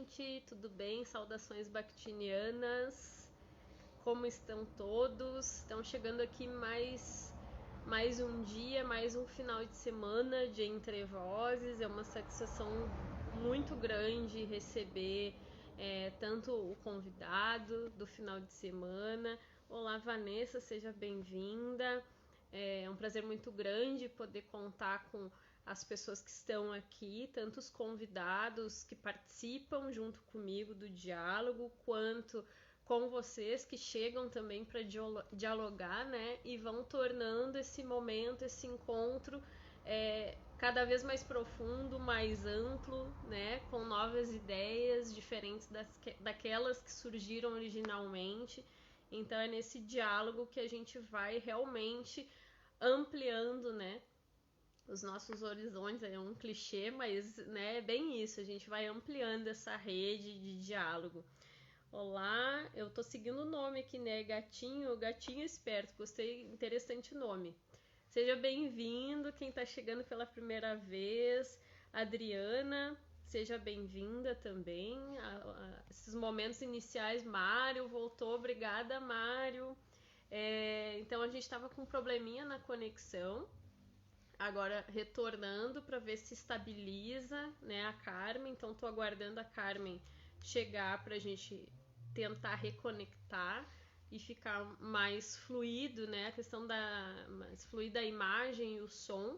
gente, tudo bem? Saudações bactinianas, como estão todos? Estão chegando aqui mais um dia, mais um final de semana de Entre Vozes. É uma satisfação muito grande receber tanto o convidado do final de semana. Olá, Vanessa, seja bem-vinda. É um prazer muito grande poder contar com as pessoas que estão aqui, tanto os convidados que participam junto comigo do diálogo, quanto com vocês que chegam também para dialogar, né? E vão tornando esse momento, esse encontro cada vez mais profundo, mais amplo, né? Com novas ideias diferentes daquelas que surgiram originalmente. Então é nesse diálogo que a gente vai realmente ampliando, né, os nossos horizontes. É um clichê, mas, né, é bem isso, a gente vai ampliando essa rede de diálogo. Olá, eu tô seguindo o nome aqui, né, Gatinho Esperto, gostei, interessante o nome. Seja bem-vindo, quem tá chegando pela primeira vez, Adriana, seja bem-vinda também. Esses momentos iniciais, Mário voltou, obrigada, Mário. Então a gente estava com um probleminha na conexão, agora retornando para ver se estabiliza, né, a Carmen. Então estou aguardando a Carmen chegar para a gente tentar reconectar e ficar mais fluido, né, a questão mais fluida a imagem e o som.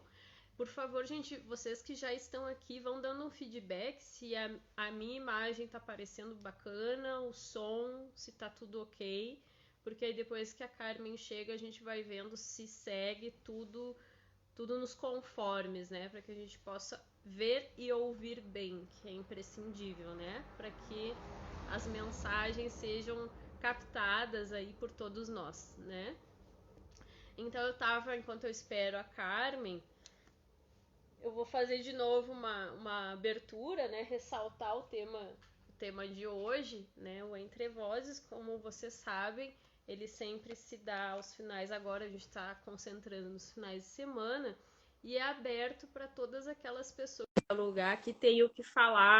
Por favor, gente, vocês que já estão aqui vão dando um feedback se a minha imagem está parecendo bacana, o som, se está tudo ok, porque aí depois que a Carmen chega a gente vai vendo se segue tudo nos conformes, né, para que a gente possa ver e ouvir bem, que é imprescindível, né, para que as mensagens sejam captadas aí por todos nós, né. Então enquanto eu espero a Carmen, eu vou fazer de novo uma abertura, né, ressaltar o tema de hoje, né, o Entre Vozes. Como vocês sabem, ele sempre se dá aos finais. Agora a gente está concentrando nos finais de semana e é aberto para todas aquelas pessoas que dialogar, que têm o que falar,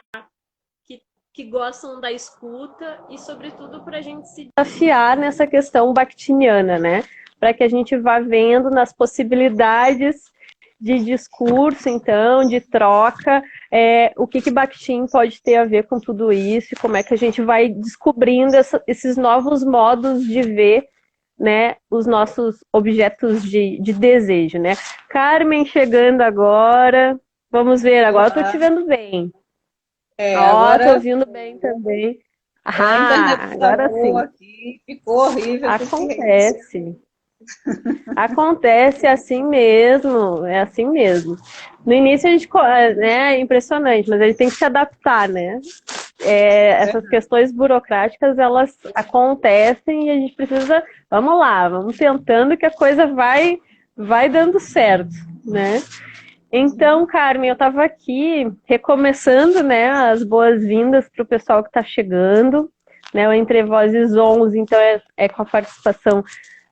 que gostam da escuta e, sobretudo, para a gente se desafiar nessa questão bactiniana, né? Para que a gente vá vendo nas possibilidades de discurso, então, de troca, o que Bakhtin pode ter a ver com tudo isso, e como é que a gente vai descobrindo esses novos modos de ver, né, os nossos objetos de desejo, né? Carmen chegando agora, vamos ver, agora eu tô te vendo bem. Agora tô ouvindo bem também. a internet tá Agora sim. boa aqui, ficou horrível. Acontece. Acontece assim mesmo, é assim mesmo. No início a gente, né, é impressionante, mas a gente tem que se adaptar, né? Essas questões burocráticas, elas acontecem e a gente precisa, vamos lá, vamos tentando que a coisa vai dando certo, né? Então, Carmen, eu estava aqui recomeçando, né, as boas-vindas para o pessoal que está chegando, né, o Entre Vozes 11, então é com a participação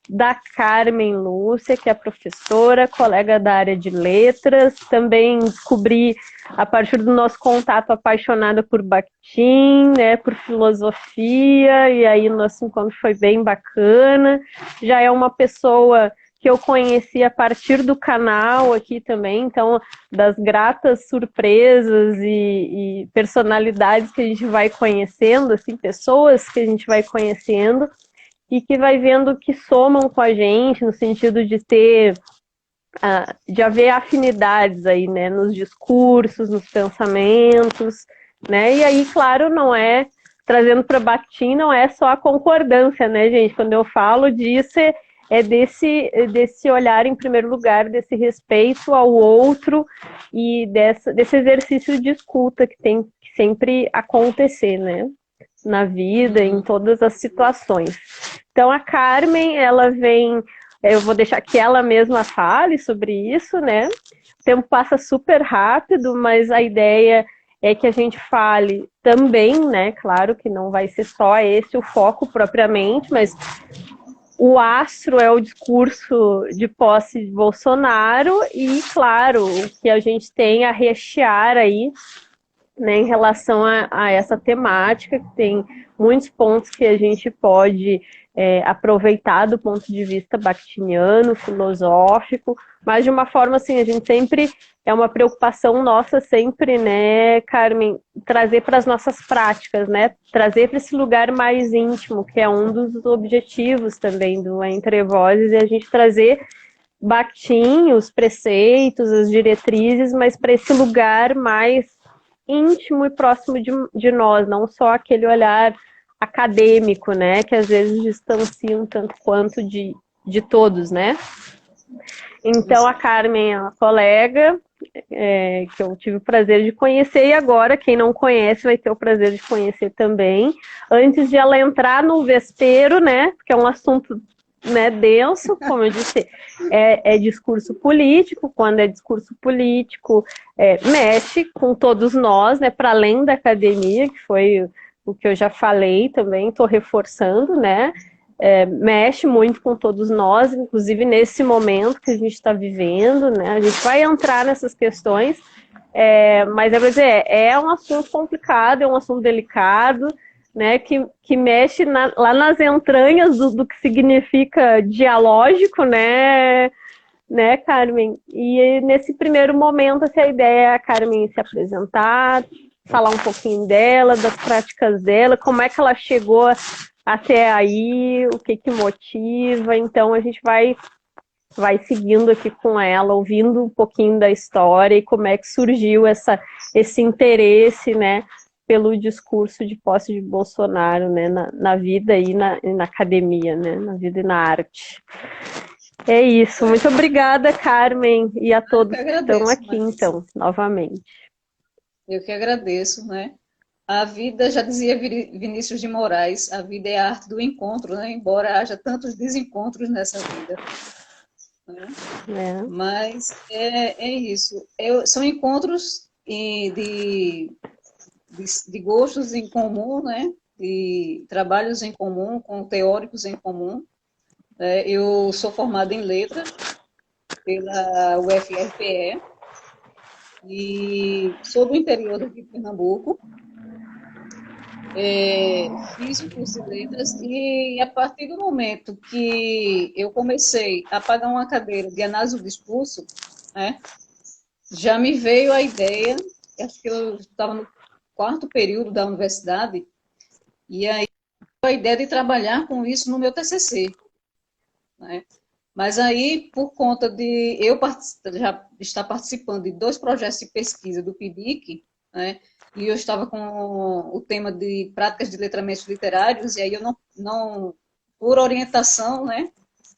da Carmen Lúcia, que é professora, colega da área de letras. Também descobri, a partir do nosso contato, apaixonada por Bakhtin, né, por filosofia, e aí o nosso encontro foi bem bacana. Já é uma pessoa que eu conheci a partir do canal aqui também, então, das gratas surpresas e personalidades que a gente vai conhecendo, assim, pessoas que a gente vai conhecendo, e que vai vendo que somam com a gente, no sentido de de haver afinidades aí, né, nos discursos, nos pensamentos, né, e aí, claro, não é, trazendo para Bakhtin, não é só a concordância, né, gente, quando eu falo disso, é desse olhar, em primeiro lugar, desse respeito ao outro e desse exercício de escuta que tem que sempre acontecer, né, na vida, em todas as situações. Então, a Carmen, ela vem, eu vou deixar que ela mesma fale sobre isso, né? O tempo passa super rápido, mas a ideia é que a gente fale também, né? Claro que não vai ser só esse o foco propriamente, mas o astro é o discurso de posse de Bolsonaro e, claro, o que a gente tem a rechear aí né, em relação a essa temática, que tem muitos pontos que a gente pode aproveitar do ponto de vista bakhtiniano, filosófico, mas de uma forma assim, a gente sempre, é uma preocupação nossa sempre, né, Carmen, trazer para as nossas práticas, né, trazer para esse lugar mais íntimo, que é um dos objetivos também do Entre Vozes, e a gente trazer Bakhtin, os preceitos, as diretrizes, mas para esse lugar mais íntimo e próximo de nós, não só aquele olhar acadêmico, né, que às vezes distancia um tanto quanto de todos, né. Então a Carmen é uma colega que eu tive o prazer de conhecer, e agora quem não conhece vai ter o prazer de conhecer também, antes de ela entrar no vespeiro, né, que é um assunto, né, denso, como eu disse, é discurso político. Quando é discurso político, mexe com todos nós, né, para além da academia, que foi o que eu já falei também, estou reforçando, né, mexe muito com todos nós, inclusive nesse momento que a gente está vivendo, né, a gente vai entrar nessas questões, mas eu vou dizer, é um assunto complicado, é um assunto delicado, né, que mexe lá nas entranhas do que significa dialógico, né, Carmen? E nesse primeiro momento, assim, a ideia é a Carmen se apresentar, falar um pouquinho dela, das práticas dela, como é que ela chegou até aí, o que motiva. Então a gente vai seguindo aqui com ela, ouvindo um pouquinho da história e como é que surgiu esse interesse, né, pelo discurso de posse de Bolsonaro, né, na vida e na academia, né, na vida e na arte. É isso. Muito obrigada, Carmen, e a todos que estão aqui, então, novamente. Eu que agradeço, né? A vida, já dizia Vinícius de Moraes, a vida é a arte do encontro, né? Embora haja tantos desencontros nessa vida. Né? Mas é isso. São encontros de gostos em comum, né? De trabalhos em comum, com teóricos em comum. Eu sou formada em letras pela UFRPE e sou do interior de Pernambuco. Fiz o curso de letras e a partir do momento que eu comecei a pagar uma cadeira de análise do discurso, né, já me veio a ideia, acho que eu estava no quarto período da universidade, e aí a ideia de trabalhar com isso no meu TCC. Né? Mas aí, por conta de eu já estar participando de 2 projetos de pesquisa do PIBIC, né, e eu estava com o tema de práticas de letramentos literários, e aí eu não por orientação, né,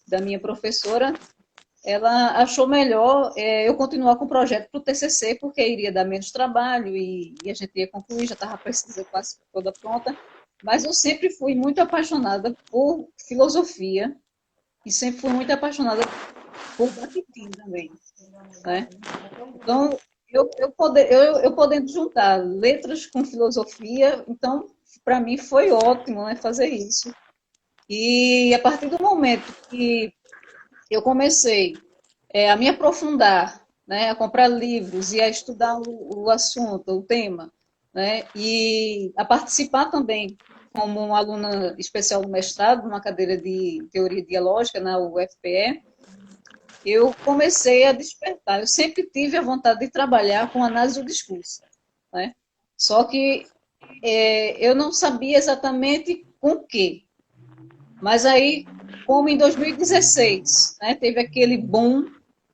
da minha professora, ela achou melhor eu continuar com o projeto para o TCC, porque iria dar menos trabalho e a gente ia concluir, já estava a pesquisa quase toda pronta. Mas eu sempre fui muito apaixonada por filosofia e sempre fui muito apaixonada por Bakhtin também. Né? Então, eu podendo juntar letras com filosofia, então, para mim foi ótimo, né, fazer isso. E a partir do momento que eu comecei a me aprofundar, né, a comprar livros e a estudar o assunto, o tema, né, e a participar também como uma aluna especial do mestrado, numa cadeira de teoria dialógica na UFPE, eu comecei a despertar. Eu sempre tive a vontade de trabalhar com análise do discurso, né? Só que eu não sabia exatamente com o quê. Mas aí, como em 2016, né, teve aquele boom,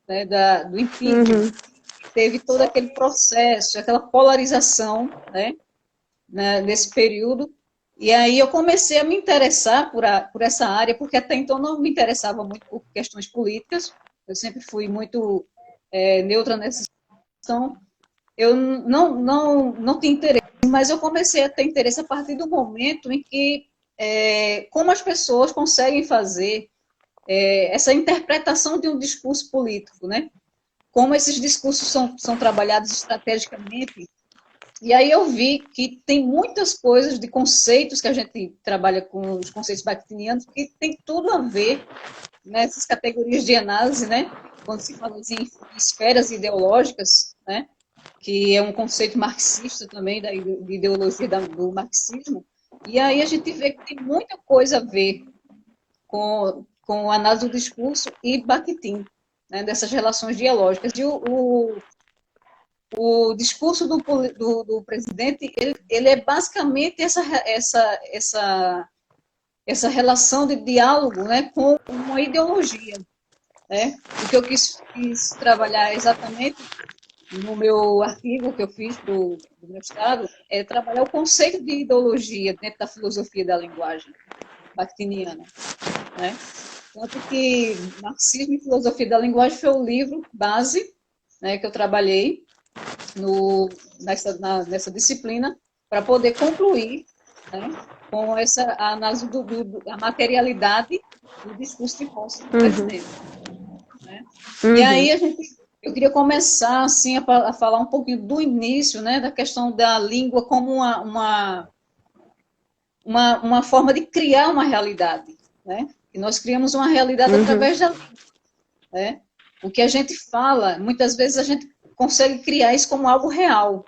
né, do impeachment, teve todo aquele processo, aquela polarização, né, nesse período, e aí eu comecei a me interessar por essa área, porque até então não me interessava muito por questões políticas, eu sempre fui muito neutra nessa questão, eu não tinha interesse, mas eu comecei a ter interesse a partir do momento em que como as pessoas conseguem fazer essa interpretação de um discurso político, né? Como esses discursos são trabalhados estrategicamente. E aí eu vi que tem muitas coisas de conceitos que a gente trabalha com os conceitos bakhtinianos que tem tudo a ver nessas categorias de análise, né? Quando se fala em esferas ideológicas, né? que é um conceito marxista também, da ideologia do marxismo, e aí a gente vê que tem muita coisa a ver com a análise do discurso e Bakhtin, né, dessas relações dialógicas. E o discurso do presidente, ele é basicamente essa relação de diálogo, né, com uma ideologia. Né? O que eu quis trabalhar exatamente no meu artigo que eu fiz do mestrado é trabalhar o conceito de ideologia dentro da filosofia da linguagem bakhtiniana. Né? Tanto que Marxismo e Filosofia da Linguagem foi o livro base, né, que eu trabalhei nessa disciplina para poder concluir, né, com essa análise da materialidade do discurso de posse do presidente. Né? E aí eu queria começar assim, a falar um pouquinho do início, né, da questão da língua como uma forma de criar uma realidade. Né? E nós criamos uma realidade através da língua. Né? O que a gente fala, muitas vezes a gente consegue criar isso como algo real.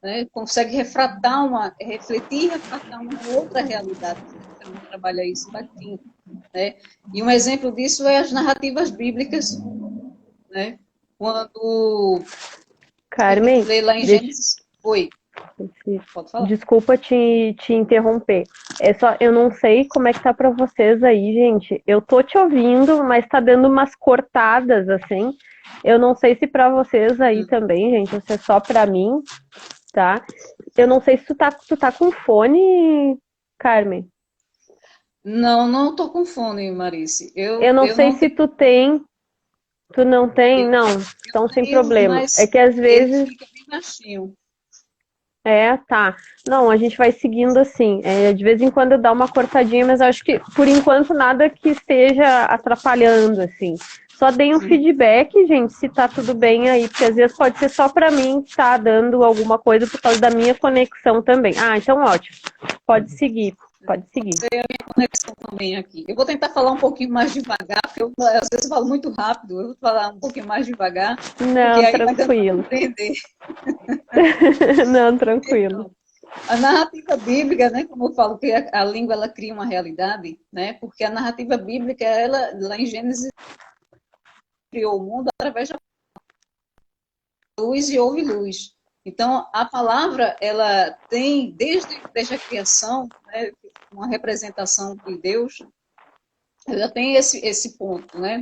Né? Consegue refletir e refratar uma outra realidade. A gente trabalha isso bastante. Né? E um exemplo disso é as narrativas bíblicas. Né? Quando Carmen, lê lá em Gênesis... Oi. Pode falar. Desculpa te interromper. Eu não sei como é que tá para vocês aí, gente. Eu tô te ouvindo, mas tá dando umas cortadas assim. Eu não sei se para vocês aí também, gente, ou se é só para mim, tá? Eu não sei se tu tá com fone, Carmen. Não tô com fone, Marice. Eu não sei se tu tem. Tu não tem? Não. Então sem problema. É que às vezes ele fica bem baixinho. Tá. Não, a gente vai seguindo assim. De vez em quando dá uma cortadinha, mas acho que, por enquanto, nada que esteja atrapalhando, assim. Só deem um feedback, gente, se tá tudo bem aí, porque às vezes pode ser só para mim que tá dando alguma coisa por causa da minha conexão também. Ah, então ótimo. Pode seguir. Pode seguir. A minha conexão também aqui. Eu vou tentar falar um pouquinho mais devagar, porque eu às vezes falo muito rápido. Eu vou falar um pouquinho mais devagar. Não, tranquilo. Não, tranquilo. Então, a narrativa bíblica, né, como eu falo, que a língua ela cria uma realidade, né, porque a narrativa bíblica, ela lá em Gênesis, criou o mundo através da luz e houve luz. Então, a palavra, ela tem, desde a criação, né, uma representação de Deus, ela tem esse ponto, né,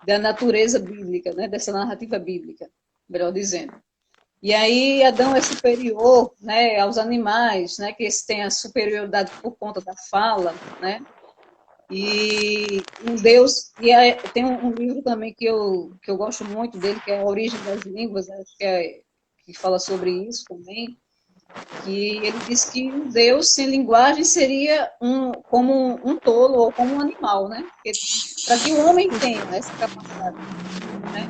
da natureza bíblica, né, dessa narrativa bíblica, melhor dizendo. E aí, Adão é superior, né, aos animais, né, que eles têm a superioridade por conta da fala, né, e um Deus, tem um livro também que eu gosto muito dele, que é A Origem das Línguas, né, que fala sobre isso também, que ele diz que um Deus sem linguagem seria como um tolo ou como um animal, né? Para que o homem tenha essa capacidade, né?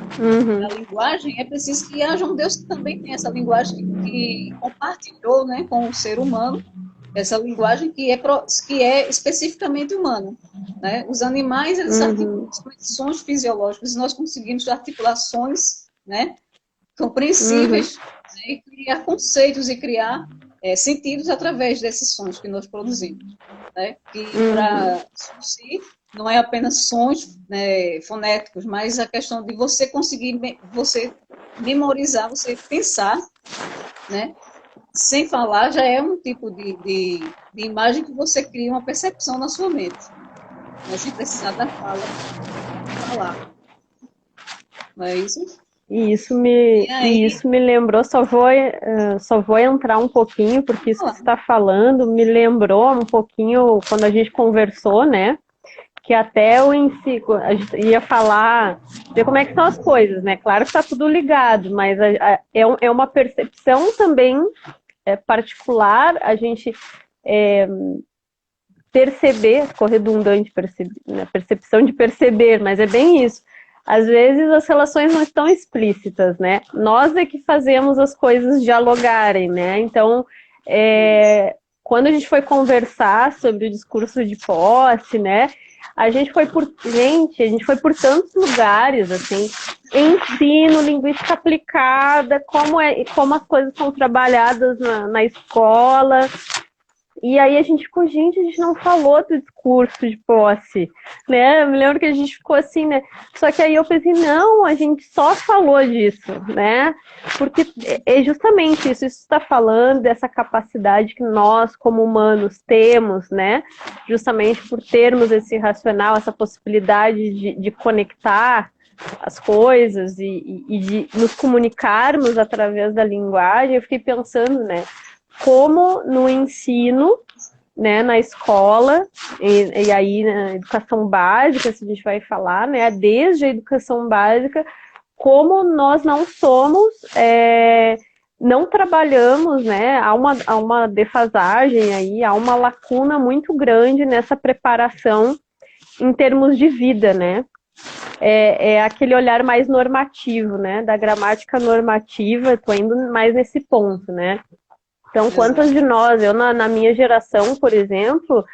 A linguagem, é preciso que haja um Deus que também tenha essa linguagem que compartilhou, né, com o ser humano, essa linguagem que é especificamente humana. Né? Os animais, eles articulam sons fisiológicos, e nós conseguimos articulações, né, compreensíveis, né, e criar conceitos e criar sentidos através desses sons que nós produzimos. Né? Que para si não é apenas sons, né, fonéticos, mas a questão de você conseguir, você memorizar, você pensar, né? Sem falar, já é um tipo de imagem que você cria uma percepção na sua mente. Mas sem precisar da fala falar. Não é isso? Isso me lembrou, só vou entrar um pouquinho, porque isso que você está falando me lembrou um pouquinho quando a gente conversou, né? Que até a gente ia falar, ver como é que são as coisas, né? Claro que está tudo ligado, mas é uma percepção também particular, a gente perceber, ficou redundante, percepção de perceber, mas é bem isso. Às vezes as relações não estão explícitas, né? Nós é que fazemos as coisas dialogarem, né? Então, quando a gente foi conversar sobre o discurso de posse, né? a gente foi por tantos lugares, assim, ensino, linguística aplicada, como as coisas são trabalhadas na escola. E aí a gente ficou, gente, a gente não falou do discurso de posse, né? Eu me lembro que a gente ficou assim, né? Só que aí eu pensei, não, a gente só falou disso, né? Porque é justamente isso está falando dessa capacidade que nós, como humanos, temos, né? Justamente por termos esse racional, essa possibilidade de conectar as coisas e de nos comunicarmos através da linguagem. Eu fiquei pensando, né? Como no ensino, né, na escola, e aí na educação básica, se a gente vai falar, né, desde a educação básica, como nós não somos, não trabalhamos, né, há uma defasagem aí, há uma lacuna muito grande nessa preparação em termos de vida, né, é aquele olhar mais normativo, né, da gramática normativa, estou indo mais nesse ponto, né. Então, quantas de nós, eu na minha geração, por exemplo,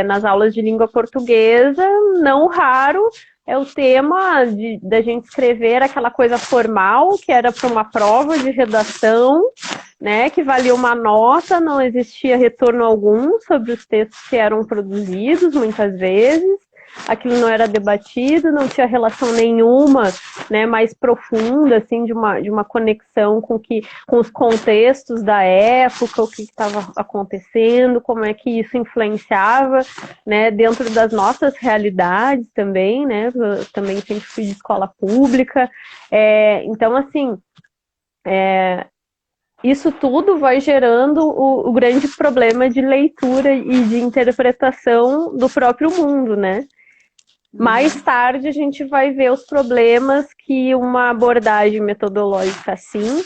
nas aulas de língua portuguesa, não raro é o tema da gente escrever aquela coisa formal, que era para uma prova de redação, né, que valia uma nota, não existia retorno algum sobre os textos que eram produzidos, muitas vezes. Aquilo não era debatido, não tinha relação nenhuma, né, mais profunda, assim, de uma conexão com os contextos da época, o que estava acontecendo, como é que isso influenciava, né, dentro das nossas realidades também, né, eu também sempre fui de escola pública, então, assim, isso tudo vai gerando o grande problema de leitura e de interpretação do próprio mundo, né? Mais tarde a gente vai ver os problemas que uma abordagem metodológica assim,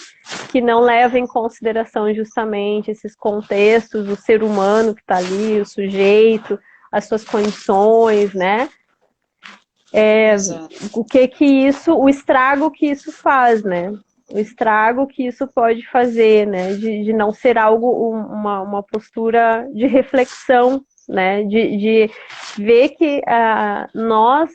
que não leva em consideração justamente esses contextos, o ser humano que está ali, o sujeito, as suas condições, né? O estrago que isso faz, né? O estrago que isso pode fazer, né? De não ser algo, uma postura de reflexão, né? De ver que nós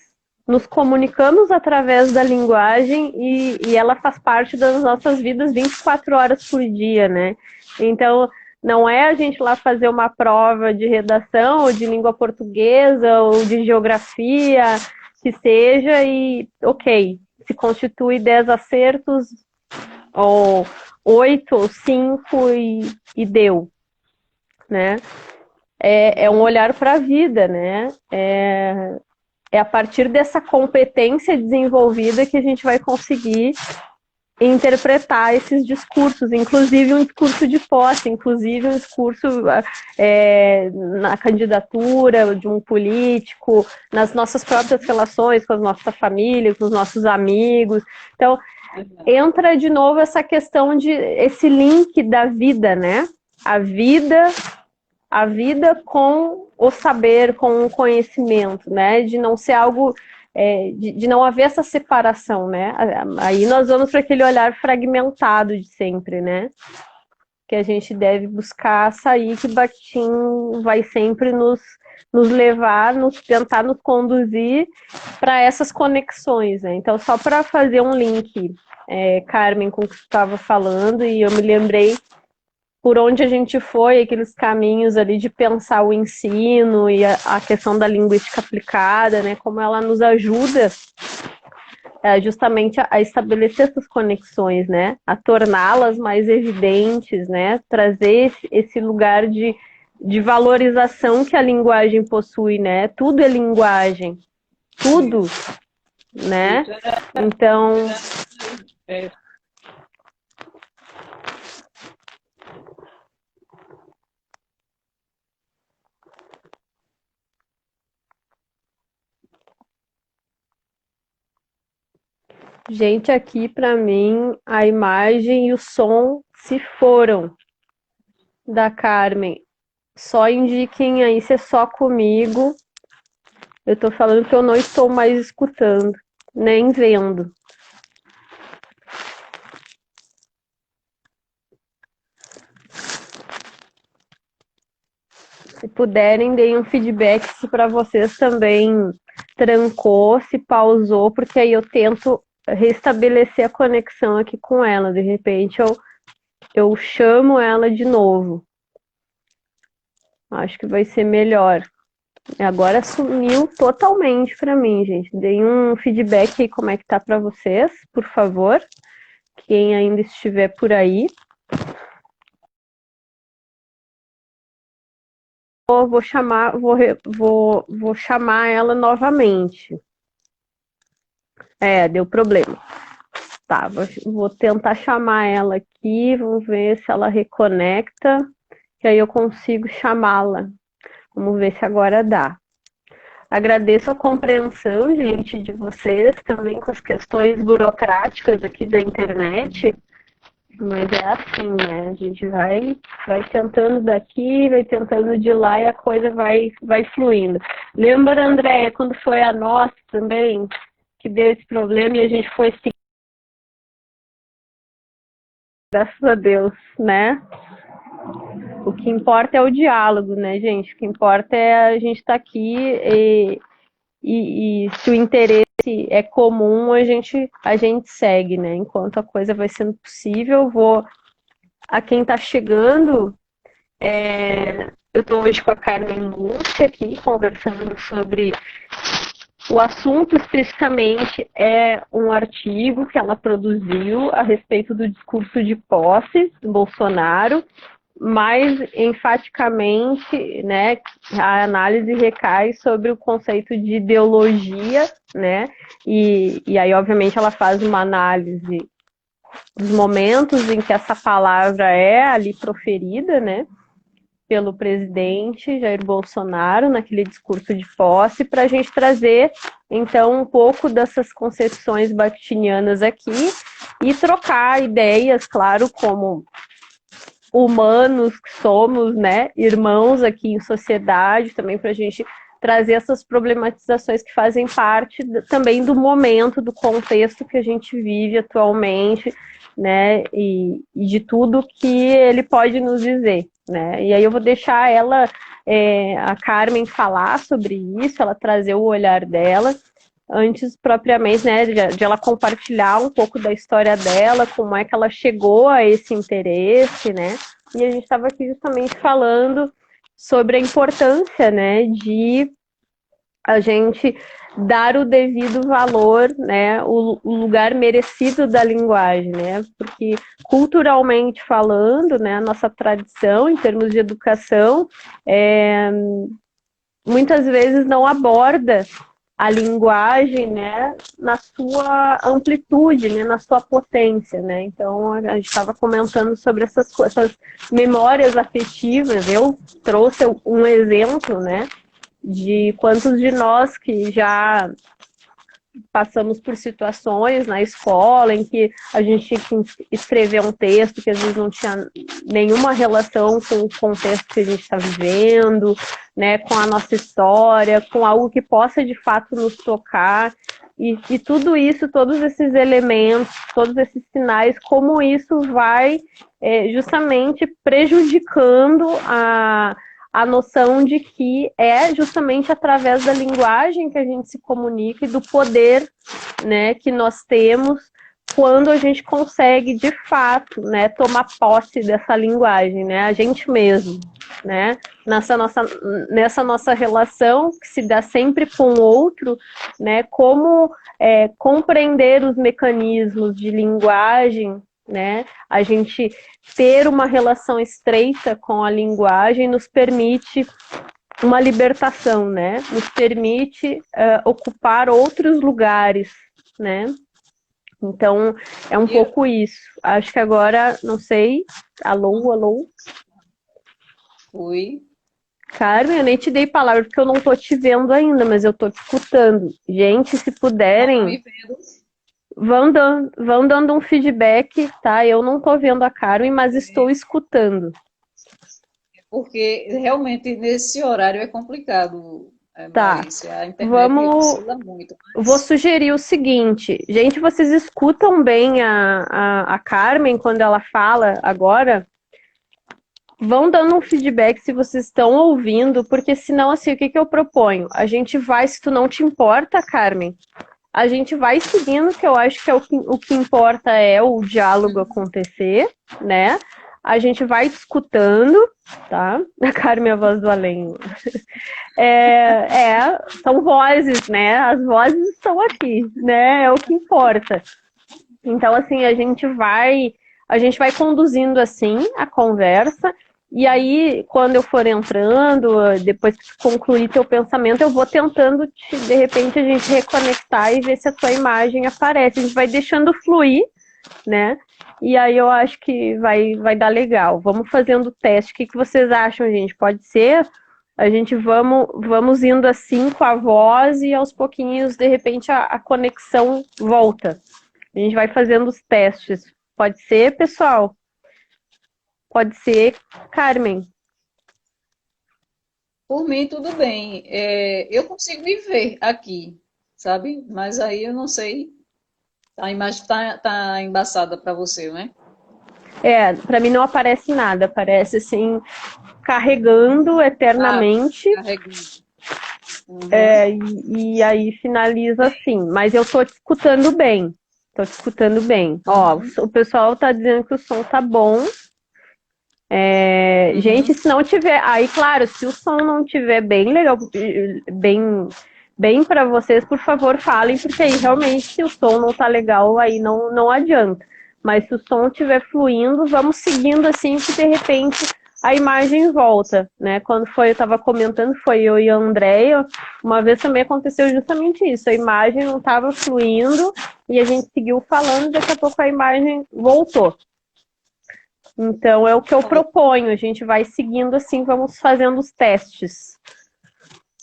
nos comunicamos através da linguagem e ela faz parte das nossas vidas 24 horas por dia, né? Então, não é a gente lá fazer uma prova de redação, ou de língua portuguesa, ou de geografia, que seja, e ok, se constitui 10 acertos, ou 8 ou 5 e deu, né? É um olhar para a vida, né? É a partir dessa competência desenvolvida que a gente vai conseguir interpretar esses discursos, inclusive um discurso de posse, inclusive um discurso na candidatura de um político, nas nossas próprias relações com a nossa família, com os nossos amigos. Então, entra de novo essa questão de esse link da vida, né? A vida com o saber, com o conhecimento, né? De não ser algo, de não haver essa separação, né? Aí nós vamos para aquele olhar fragmentado de sempre, né? Que a gente deve buscar sair, que Bakhtin vai sempre nos levar, tentar nos conduzir para essas conexões, né? Então, só para fazer um link, Carmen, com o que você estava falando, e eu me lembrei por onde a gente foi, aqueles caminhos ali de pensar o ensino e a questão da linguística aplicada, né, como ela nos ajuda justamente a estabelecer essas conexões, né, a torná-las mais evidentes, né, trazer esse lugar de valorização que a linguagem possui, né, tudo é linguagem, tudo, né, então... Gente, aqui para mim a imagem e o som se foram da Carmen. Só indiquem aí se é só comigo. Eu tô falando que eu não estou mais escutando, nem vendo. Se puderem, deem um feedback se para vocês também trancou, se pausou, porque aí eu tento restabelecer a conexão aqui com ela. De repente eu chamo ela de novo. Acho que vai ser melhor. Agora sumiu totalmente para mim, gente. Deem um feedback aí como é que tá para vocês, por favor. Quem ainda estiver por aí. Vou chamar ela novamente. Deu problema. Tá, vou tentar chamar ela aqui, vamos ver se ela reconecta, que aí eu consigo chamá-la. Vamos ver se agora dá. Agradeço a compreensão, gente, de vocês, também com as questões burocráticas aqui da internet. Mas é assim, né? A gente vai tentando daqui, vai tentando de lá e a coisa vai fluindo. Lembra, Andréia, quando foi a nossa também, que deu esse problema e a gente foi seguindo? Graças a Deus, né? O que importa é o diálogo, né, gente? O que importa é a gente estar aqui e se o interesse é comum, a gente segue, né? Enquanto a coisa vai sendo possível, a quem está chegando, eu estou hoje com a Carmen Lúcia aqui, conversando sobre o assunto especificamente é um artigo que ela produziu a respeito do discurso de posse do Bolsonaro, mais enfaticamente, né, a análise recai sobre o conceito de ideologia, né, e aí, obviamente, ela faz uma análise dos momentos em que essa palavra é ali proferida, né, pelo presidente Jair Bolsonaro, naquele discurso de posse, para a gente trazer, então, um pouco dessas concepções bakhtinianas aqui e trocar ideias, claro, como humanos que somos, né, irmãos aqui em sociedade, também para a gente trazer essas problematizações que fazem parte também do momento, do contexto que a gente vive atualmente, né, e de tudo que ele pode nos dizer, né, e aí eu vou deixar ela, a Carmen, falar sobre isso, ela trazer o olhar dela, antes propriamente, né, de ela compartilhar um pouco da história dela, como é que ela chegou a esse interesse, né, e a gente estava aqui justamente falando sobre a importância, né, de a gente dar o devido valor, né, o lugar merecido da linguagem, né, porque culturalmente falando, né, a nossa tradição em termos de educação muitas vezes não aborda a linguagem, né, na sua amplitude, né, na sua potência, né, então a gente estava comentando sobre essas memórias afetivas. Eu trouxe um exemplo, né, de quantos de nós que já passamos por situações na escola em que a gente tinha que escrever um texto que às vezes não tinha nenhuma relação com o contexto que a gente está vivendo, né, com a nossa história, com algo que possa de fato nos tocar, e tudo isso, todos esses elementos, todos esses sinais, como isso vai justamente prejudicando a noção de que é justamente através da linguagem que a gente se comunica e do poder, né, que nós temos quando a gente consegue, de fato, né, tomar posse dessa linguagem, né, a gente mesmo, né, nessa nossa relação que se dá sempre com o outro, né, como compreender os mecanismos de linguagem, né, a gente ter uma relação estreita com a linguagem nos permite uma libertação, né? Nos permite ocupar outros lugares, né? Então, é um pouco isso. Acho que agora, não sei, alô? Oi. Carmen, eu nem te dei palavra porque eu não tô te vendo ainda, mas eu tô te escutando. Gente, se puderem... Vão dando um feedback, tá? Eu não estou vendo a Carmen, mas estou escutando. Porque realmente nesse horário é complicado, Tá. Marícia. A internet oscila muito. Mas... Vou sugerir o seguinte, gente, vocês escutam bem a Carmen quando ela fala agora? vão dando um feedback se vocês estão ouvindo, porque senão, assim, o que eu proponho? A gente vai, se tu não te importa, Carmen, a gente vai seguindo, que eu acho que é o que importa é o diálogo acontecer, né? A gente vai escutando, tá? A Carmen é a voz do além. São vozes, né? As vozes estão aqui, né? É o que importa. Então, assim, a gente vai conduzindo assim a conversa, e aí, quando eu for entrando, depois que concluir teu pensamento, eu vou tentando, de repente, a gente reconectar e ver se a tua imagem aparece. A gente vai deixando fluir, né? E aí eu acho que vai dar legal. Vamos fazendo o teste. O que vocês acham, gente? Pode ser? A gente vamos indo assim com a voz e aos pouquinhos, de repente, a conexão volta. A gente vai fazendo os testes. Pode ser, pessoal? Pode ser, Carmen? Por mim, tudo bem. Eu consigo me ver aqui, sabe? Mas aí eu não sei. A imagem tá embaçada para você, né? Para mim não aparece nada. Aparece assim, carregando eternamente. Carregando. Uhum. E aí finaliza assim. Mas eu tô te escutando bem. Tô te escutando bem. Ó, o pessoal tá dizendo que o som tá bom. Gente, se não tiver... Aí, claro, se o som não tiver bem legal, bem para vocês, por favor, falem, porque aí realmente, se o som não tá legal, aí não adianta. Mas se o som estiver fluindo, vamos seguindo assim, que de repente a imagem volta, né? Quando eu estava comentando, foi eu e a Andréia, uma vez também aconteceu justamente isso. A imagem não estava fluindo e a gente seguiu falando, daqui a pouco a imagem voltou. Então, é o que eu proponho. A gente vai seguindo assim, vamos fazendo os testes.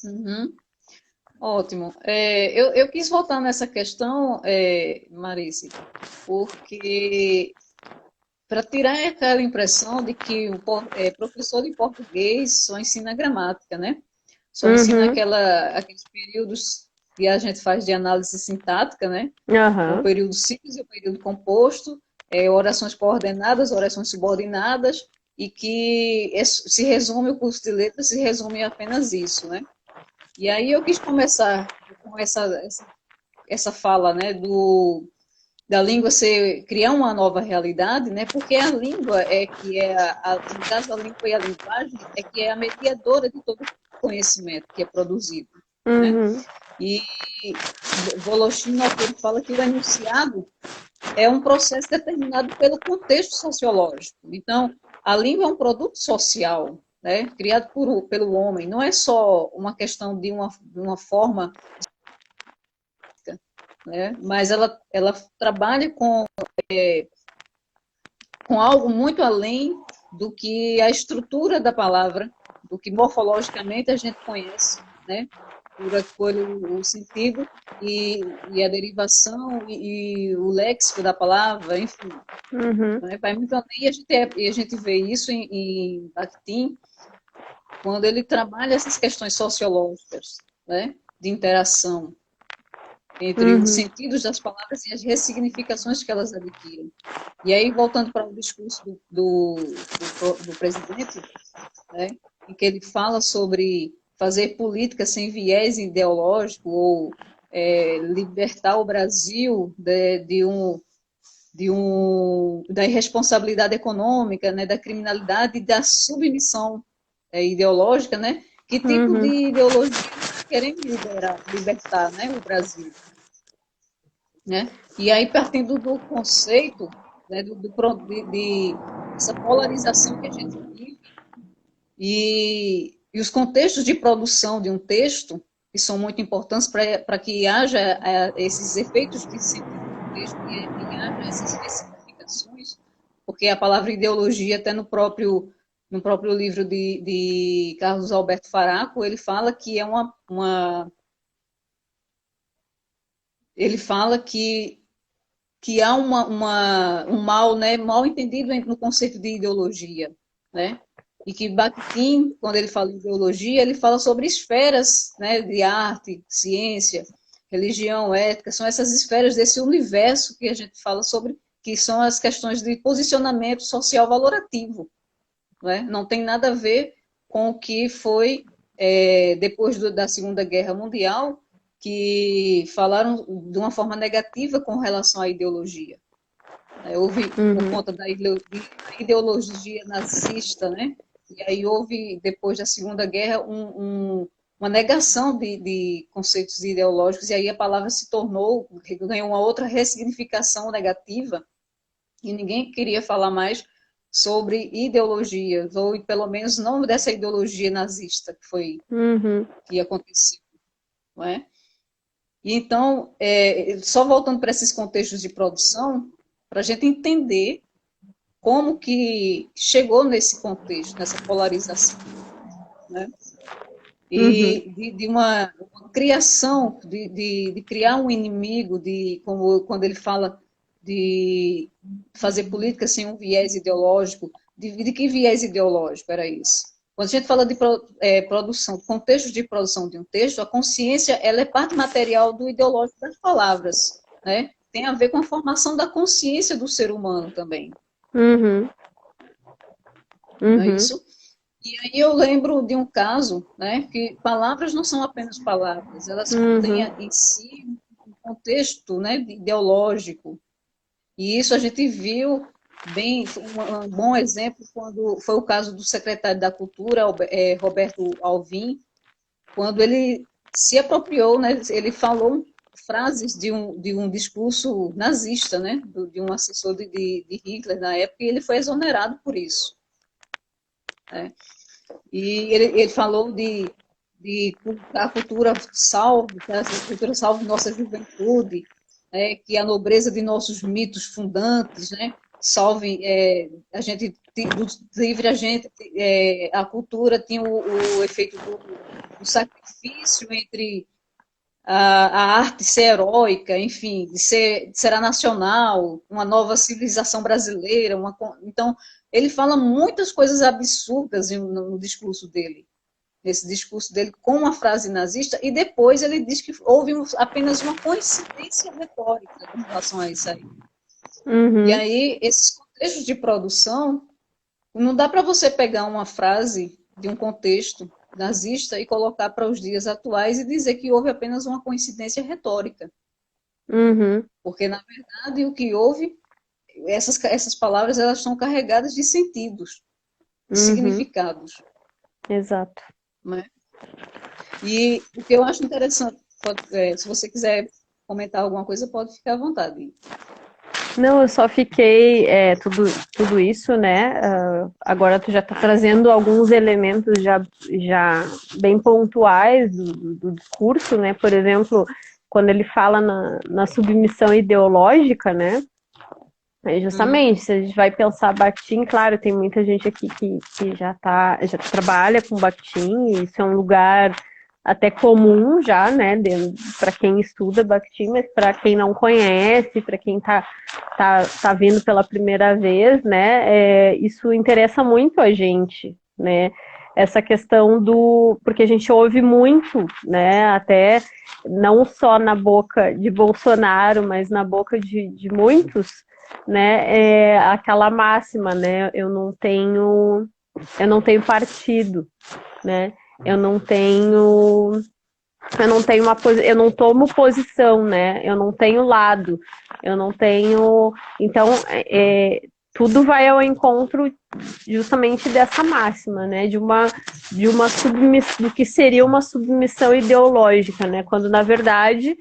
Uhum. Ótimo. Eu quis voltar nessa questão, Marice, porque para tirar aquela impressão de que o professor de português só ensina gramática, né? Só ensina aqueles períodos que a gente faz de análise sintática, né? O período simples e o período composto, orações coordenadas, orações subordinadas, e que se resume, o curso de letras se resume a apenas isso, né? E aí eu quis começar com essa fala, né, da língua criar uma nova realidade, né? Porque a língua no caso, a língua e a linguagem é que é a mediadora de todo conhecimento que é produzido, né? E Voloshin, autor, fala que o enunciado é um processo determinado pelo contexto sociológico. Então, a língua é um produto social, né, criado pelo homem. Não é só uma questão de uma forma, né, mas ela trabalha com algo muito além do que a estrutura da palavra, do que morfologicamente a gente conhece, né, por o sentido e a derivação e o léxico da palavra, enfim. Né? Vai muito além, e a gente vê isso em Bakhtin, quando ele trabalha essas questões sociológicas, né, de interação entre os sentidos das palavras e as ressignificações que elas adquirem. E aí, voltando para o discurso do presidente, né, em que ele fala sobre fazer política sem viés ideológico ou libertar o Brasil da irresponsabilidade econômica, né, da criminalidade e da submissão ideológica, né? Que tipo de ideologia queremos libertar, né, o Brasil? Né? E aí, partindo do conceito, né, essa polarização que a gente vive e os contextos de produção de um texto, que são muito importantes para que haja esses efeitos de sentido do texto e haja essas especificações, porque a palavra ideologia, até no próprio livro de Carlos Alberto Faraco, ele fala que é ele fala que há um mal, né, mal entendido no conceito de ideologia, né? E que Bakhtin, quando ele fala de ideologia, ele fala sobre esferas, né, de arte, ciência, religião, ética, são essas esferas desse universo que a gente fala sobre, que são as questões de posicionamento social valorativo, né? Não tem nada a ver com o que foi depois da Segunda Guerra Mundial, que falaram de uma forma negativa com relação à ideologia. Houve, por conta da ideologia nazista, né? E aí houve, depois da Segunda Guerra, uma negação de conceitos ideológicos, e aí a palavra se tornou, ganhou uma outra ressignificação negativa, e ninguém queria falar mais sobre ideologias, ou pelo menos não dessa ideologia nazista que foi que aconteceu, não é? E então, só voltando para esses contextos de produção, para a gente entender como que chegou nesse contexto, nessa polarização, né? E de uma criação, de criar um inimigo, como quando ele fala de fazer política sem um viés ideológico, de que viés ideológico era isso? Quando a gente fala de produção, contexto de produção de um texto, a consciência ela é parte material do ideológico das palavras, né? Tem a ver com a formação da consciência do ser humano também. Não é isso? E aí eu lembro de um caso, né, que palavras não são apenas palavras, elas contêm em si um contexto, né, ideológico. E isso a gente viu bem, um bom exemplo quando foi o caso do secretário da Cultura, Roberto Alvim, quando ele se apropriou, né, ele falou frases de um discurso nazista, né, de um assessor de Hitler na época, e ele foi exonerado por isso. Né? E ele falou de a cultura salve, que a cultura salve nossa juventude, né, que a nobreza de nossos mitos fundantes, né, salve a gente livre a gente, a cultura tinha o efeito do sacrifício entre a arte ser heróica, enfim, de ser a nacional, uma nova civilização brasileira. Então, ele fala muitas coisas absurdas no discurso dele, nesse discurso dele com uma frase nazista, e depois ele diz que houve apenas uma coincidência retórica em relação a isso aí. E aí, esses contextos de produção, não dá para você pegar uma frase de um contexto nazista e colocar para os dias atuais e dizer que houve apenas uma coincidência retórica. Porque, na verdade, o que houve, essas palavras, elas estão carregadas de sentidos, de significados. Exato. Né? E o que eu acho interessante, se você quiser comentar alguma coisa, pode ficar à vontade. Não, eu só fiquei, tudo isso, né? Agora tu já está trazendo alguns elementos já bem pontuais do discurso, né? Por exemplo, quando ele fala na submissão ideológica, né? Justamente, se a gente vai pensar Bakhtin, claro, tem muita gente aqui que já trabalha com Bakhtin, e isso é um lugar até comum já, né, para quem estuda Bakhtin, mas para quem não conhece, para quem tá vindo pela primeira vez, né, isso interessa muito a gente, né, essa questão porque a gente ouve muito, né, até não só na boca de Bolsonaro, mas na boca de muitos, né, aquela máxima, né, eu não tenho partido, né, eu não tomo posição, né? Eu não tenho lado, eu não tenho. Então, tudo vai ao encontro justamente dessa máxima, né? De uma submissão, do que seria uma submissão ideológica, né? Quando na verdade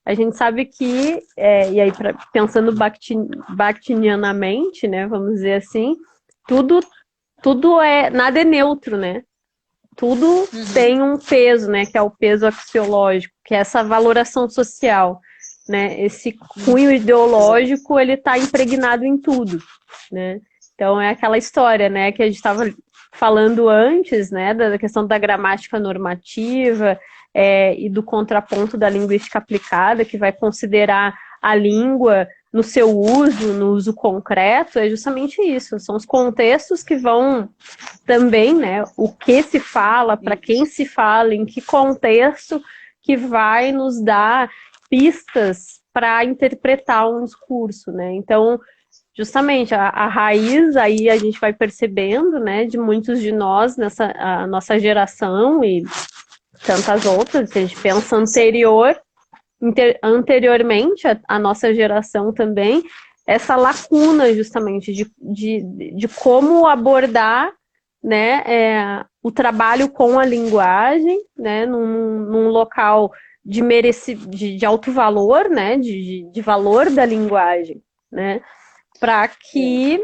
a gente sabe que, e aí pensando bakhtinianamente, né? Vamos dizer assim, nada é neutro, né? Tudo tem um peso, né, que é o peso axiológico, que é essa valoração social, né, esse cunho ideológico, ele está impregnado em tudo, né, então é aquela história, né, que a gente estava falando antes, né, da questão da gramática normativa e do contraponto da linguística aplicada, que vai considerar a língua no seu uso, no uso concreto, é justamente isso. São os contextos que vão também, né, o que se fala, para quem se fala, em que contexto que vai nos dar pistas para interpretar um discurso, né? Então, justamente a raiz, aí a gente vai percebendo, né, de muitos de nós, a nossa geração e tantas outras, se a gente pensa anteriormente, a nossa geração também, essa lacuna justamente de como abordar, né, o trabalho com a linguagem, né, num local de alto valor, né, de valor da linguagem, né, para que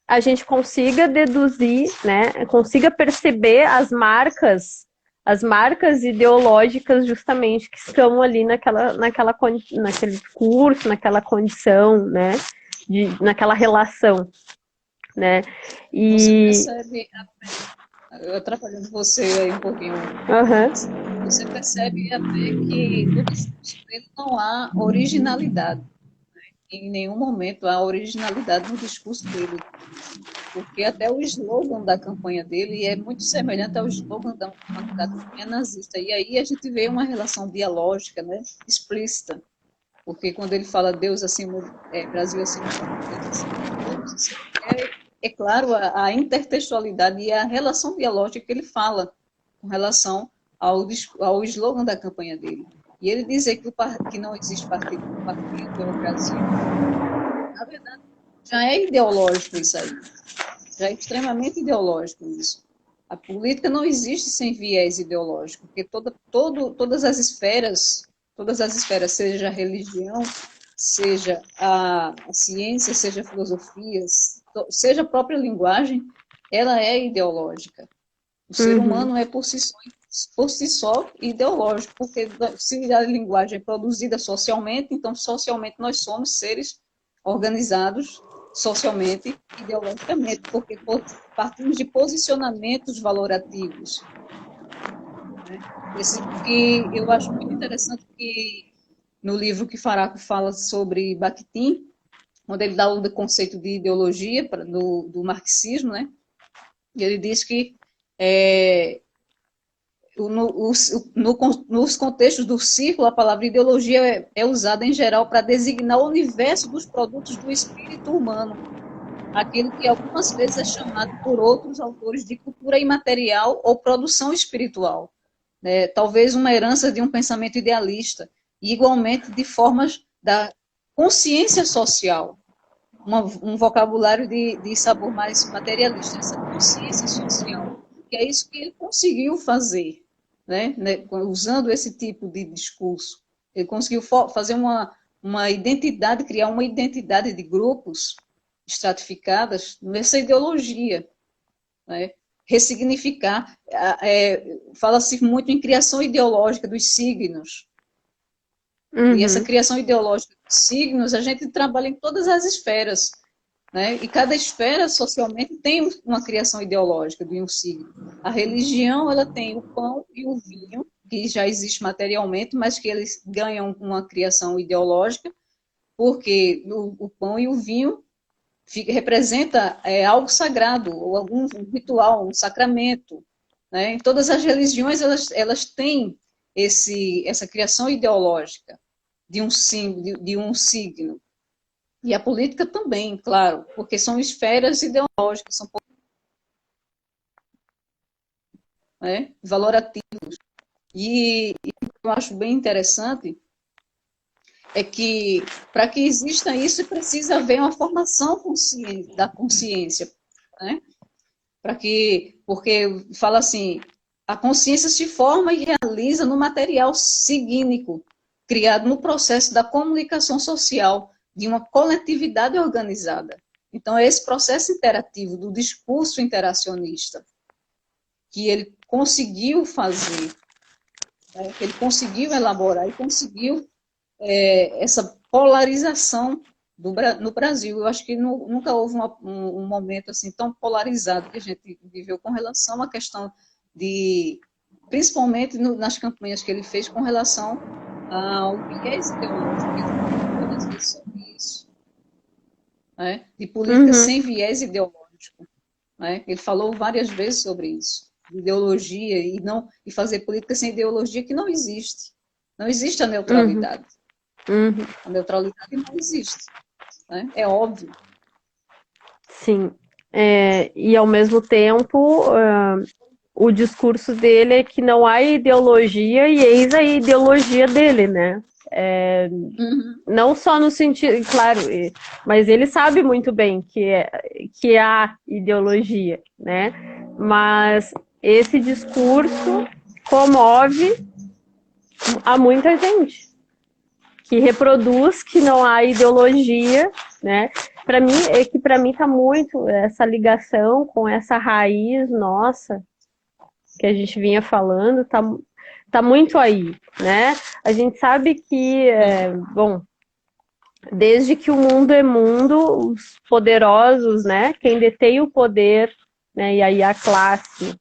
a gente consiga deduzir, né, consiga perceber as marcas ideológicas justamente que estão ali naquele discurso, naquela condição, né, naquela relação, né, e... Você percebe, eu atrapalhando você aí um pouquinho, você percebe até que no discurso dele não há originalidade. Em nenhum momento há originalidade no discurso dele, porque até o slogan da campanha dele é muito semelhante ao slogan da campanha nazista. E aí a gente vê uma relação dialógica, né, explícita, porque quando ele fala Deus acima, Brasil acima de Deus acima de todos, é claro a intertextualidade e a relação dialógica que ele fala com relação ao slogan da campanha dele. E ele dizer que não existe partido pelo Brasil, na verdade, já é ideológico isso aí. Já é extremamente ideológico isso. A política não existe sem viés ideológico, porque todas as esferas, seja a religião, seja a ciência, seja a filosofia, seja a própria linguagem, ela é ideológica. O ser humano é por si só ideológico, porque se a linguagem é produzida socialmente, então socialmente nós somos seres organizados socialmente, ideologicamente, porque partimos de posicionamentos valorativos. Esse que eu acho muito interessante que no livro que Faraco fala sobre Bakhtin, quando ele dá o conceito de ideologia do marxismo, né? E ele diz que nos contextos do círculo, a palavra ideologia é usada em geral para designar o universo dos produtos do espírito humano, aquilo que algumas vezes é chamado por outros autores de cultura imaterial ou produção espiritual, né? Talvez uma herança de um pensamento idealista, e igualmente de formas da consciência social, um vocabulário de sabor mais materialista, essa consciência social, que é isso que ele conseguiu fazer, né? Usando esse tipo de discurso. Ele conseguiu fazer uma identidade, criar uma identidade de grupos estratificadas nessa ideologia, né? Ressignificar, fala-se muito em criação ideológica dos signos, e essa criação ideológica dos signos a gente trabalha em todas as esferas, né? E cada esfera socialmente tem uma criação ideológica de um signo. A religião, ela tem o pão e o vinho, que já existe materialmente, mas que eles ganham uma criação ideológica, porque o pão e o vinho representa algo sagrado, ou algum ritual, um sacramento, né? Em todas as religiões, elas têm essa criação ideológica de um signo. E a política também, claro, porque são esferas ideológicas, são valorativos. E o que eu acho bem interessante é que, para que exista isso, precisa haver uma formação da consciência, né? Porque fala assim, a consciência se forma e realiza no material signífico, criado no processo da comunicação social de uma coletividade organizada. Então, é esse processo interativo do discurso interacionista que ele conseguiu fazer, né? Que ele conseguiu elaborar e conseguiu essa polarização no Brasil. Eu acho que nunca houve um momento assim tão polarizado que a gente viveu com relação à questão principalmente nas campanhas que ele fez com relação ao viés ideológico. Ele falou muitas vezes sobre isso, né? De política sem viés ideológico, né? Ele falou várias vezes sobre isso, de ideologia e fazer política sem ideologia, que não existe. Não existe a neutralidade. A neutralidade não existe, né? É óbvio. Sim. E ao mesmo tempo, o discurso dele é que não há ideologia e eis a ideologia dele, né? Não só no sentido, claro, mas ele sabe muito bem que há ideologia, né? Mas esse discurso comove a muita gente que reproduz que não há ideologia, né? Para mim tá muito essa ligação com essa raiz nossa que a gente vinha falando, tá muito aí, né? A gente sabe que, bom, desde que o mundo é mundo, os poderosos, né? Quem detém o poder, né? E aí a classe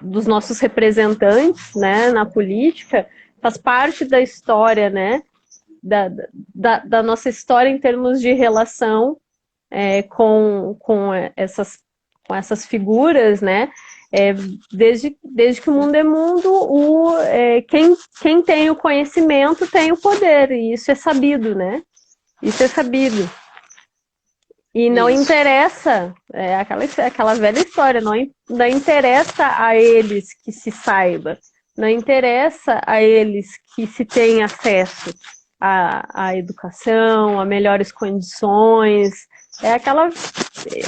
dos nossos representantes, né? Na política, faz parte da história, né? Da nossa história em termos de relação com essas figuras, né? Desde que o mundo é mundo, quem tem o conhecimento tem o poder, e isso é sabido, né? Isso é sabido. E não interessa, aquela velha história, não interessa a eles que se saiba, não interessa a eles que se tenha acesso à educação, a melhores condições.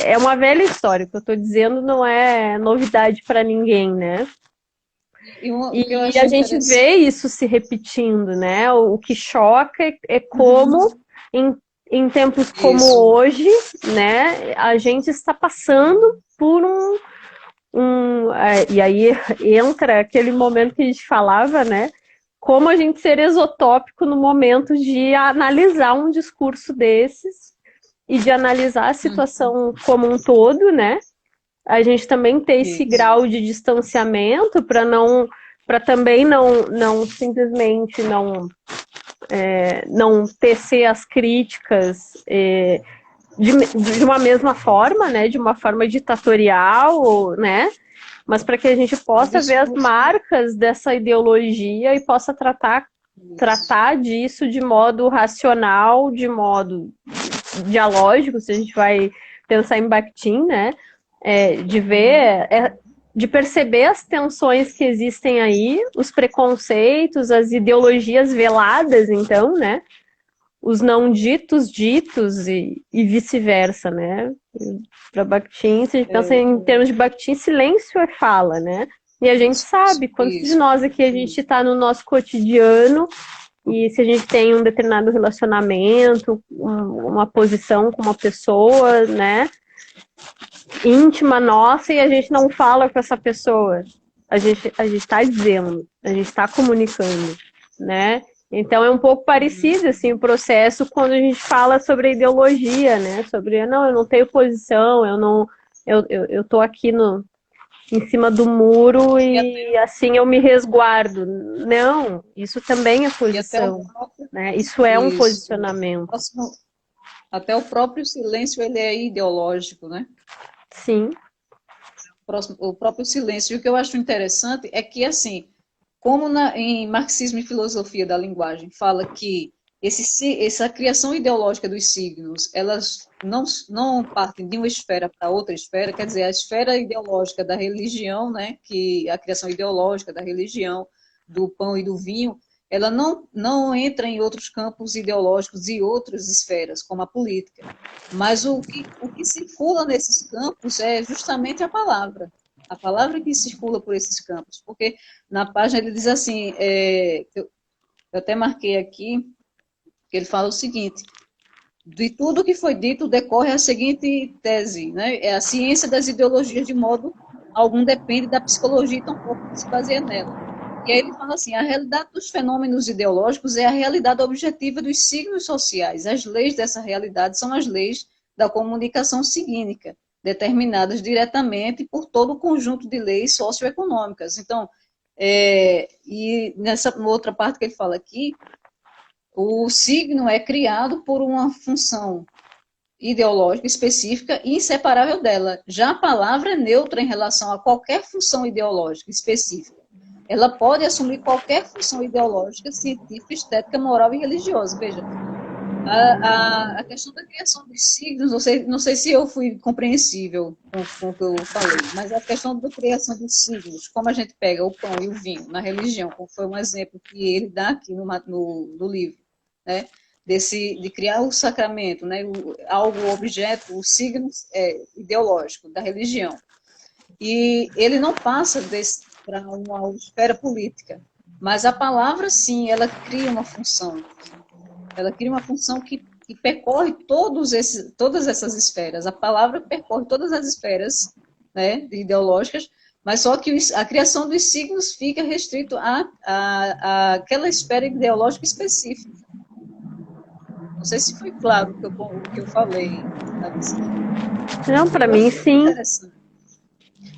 É uma velha história, o que eu estou dizendo não é novidade para ninguém, né? E a gente vê isso se repetindo, né? O que choca é como em tempos como hoje, né, a gente está passando por e aí entra aquele momento que a gente falava, né, como a gente ser exotópico no momento de analisar um discurso desses e de analisar a situação como um todo, né, a gente também ter esse grau de distanciamento para também não simplesmente não tecer as críticas de uma mesma forma, né, de uma forma ditatorial, né, mas para que a gente possa ver as marcas dessa ideologia e possa tratar disso de modo racional, de modo dialógico, se a gente vai pensar em Bakhtin, né, de ver, de perceber as tensões que existem aí, os preconceitos, as ideologias veladas, então, né, os não ditos e vice-versa, né? Para Bakhtin, se a gente pensa em termos de Bakhtin, silêncio é fala, né? E a gente sabe, quantos de nós aqui a gente está no nosso cotidiano e se a gente tem um determinado relacionamento, uma posição com uma pessoa, né? Íntima nossa e a gente não fala com essa pessoa. A gente está dizendo, a gente está comunicando, né? Então é um pouco parecido assim o processo quando a gente fala sobre a ideologia, né? Sobre eu não tenho posição, eu tô aqui em cima do muro e assim eu me resguardo. Não, isso também é posição, né? Isso é um posicionamento. Até o próprio silêncio ele é ideológico, né? Sim. O próprio silêncio. E o que eu acho interessante é que, assim, como em Marxismo e Filosofia da Linguagem fala que essa criação ideológica dos signos, elas não partem de uma esfera para outra esfera, quer dizer, a esfera ideológica da religião, né, que a criação ideológica da religião, do pão e do vinho, ela não entra em outros campos ideológicos e outras esferas, como a política. Mas o que circula nesses campos é justamente a palavra que circula por esses campos, porque na página ele diz assim, eu até marquei aqui, que ele fala o seguinte: de tudo que foi dito decorre a seguinte tese, né? É a ciência das ideologias de modo algum depende da psicologia e tampouco que se baseia nela. E aí ele fala assim, a realidade dos fenômenos ideológicos é a realidade objetiva dos signos sociais. As leis dessa realidade são as leis da comunicação signífica, determinadas diretamente por todo o conjunto de leis socioeconômicas. Então, e nessa outra parte que ele fala aqui, o signo é criado por uma função ideológica específica e inseparável dela. Já a palavra é neutra em relação a qualquer função ideológica específica. Ela pode assumir qualquer função ideológica, científica, estética, moral e religiosa. Veja, A questão da criação dos signos, não sei se eu fui compreensível com o que eu falei, mas a questão da criação dos signos, como a gente pega o pão e o vinho na religião, como foi um exemplo que ele dá aqui no livro, né? De criar o sacramento, né? Algo, objeto, o signo ideológico da religião. E ele não passa para uma esfera política, mas a palavra, sim, ela cria uma função. Ela cria uma função que percorre todas essas esferas. A palavra percorre todas as esferas, né, ideológicas, mas só que a criação dos signos fica restrito àquela esfera ideológica específica. Não sei se foi claro o que eu falei. Não, para mim, sim.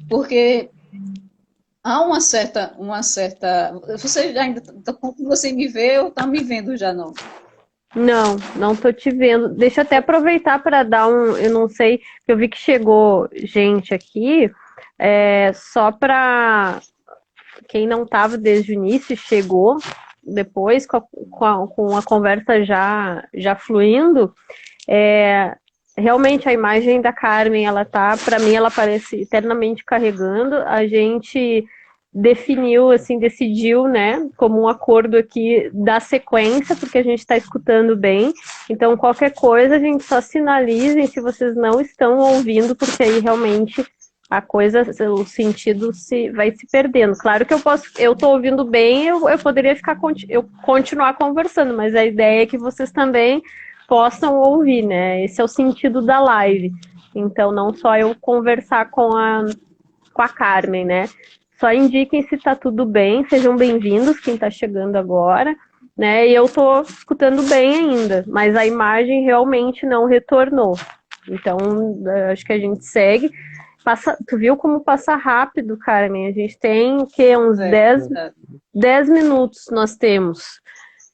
Porque há uma certa... Você ainda... Você me vê ou está me vendo já, não? Não tô te vendo. Deixa eu até aproveitar para dar eu não sei, eu vi que chegou gente aqui, só para quem não estava desde o início, chegou depois com a conversa já fluindo. Realmente a imagem da Carmen, ela tá, para mim, ela parece eternamente carregando. A gente definiu, assim, decidiu, né, como um acordo aqui da sequência, porque a gente está escutando bem. Então, qualquer coisa, a gente só sinalizem se vocês não estão ouvindo, porque aí realmente a coisa, o sentido vai se perdendo. Claro que eu tô ouvindo bem, eu poderia continuar conversando, mas a ideia é que vocês também possam ouvir, né? Esse é o sentido da live. Então, não só eu conversar com a Carmen, né? Só indiquem se tá tudo bem, sejam bem-vindos, quem tá chegando agora, né? E eu tô escutando bem ainda, mas a imagem realmente não retornou. Então, acho que a gente segue. Tu viu como passa rápido, Carmen? A gente tem uns 10 minutos nós temos.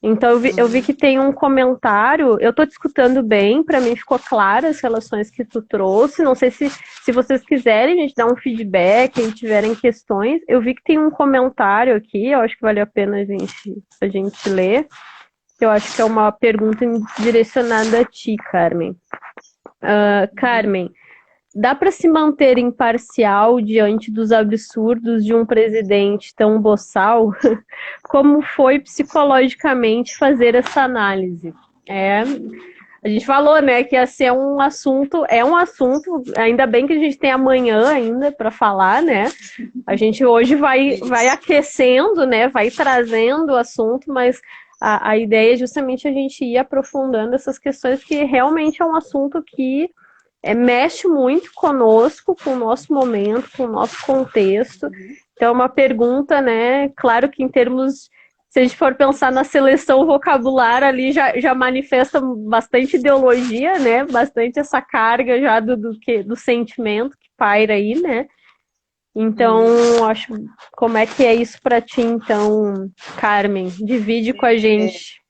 Então, eu vi que tem um comentário, eu tô te escutando bem, para mim ficou clara as relações que tu trouxe, não sei se vocês quiserem a gente dar um feedback, e tiverem questões, eu vi que tem um comentário aqui, eu acho que vale a pena a gente ler, que eu acho que é uma pergunta direcionada a ti, Carmen. Carmen, dá para se manter imparcial diante dos absurdos de um presidente tão boçal? Como foi psicologicamente fazer essa análise? A gente falou, né, que ia ser um assunto, ainda bem que a gente tem amanhã ainda para falar, né? A gente hoje vai aquecendo, né, vai trazendo o assunto, mas a ideia é justamente a gente ir aprofundando essas questões, que realmente é um assunto que mexe muito conosco, com o nosso momento, com o nosso contexto. Então, é uma pergunta, né? Claro que em termos, se a gente for pensar na seleção vocabular, ali já manifesta bastante ideologia, né? Bastante essa carga já do sentimento que paira aí, né? Então, acho, como é que é isso para ti, então, Carmen? Divide com a gente.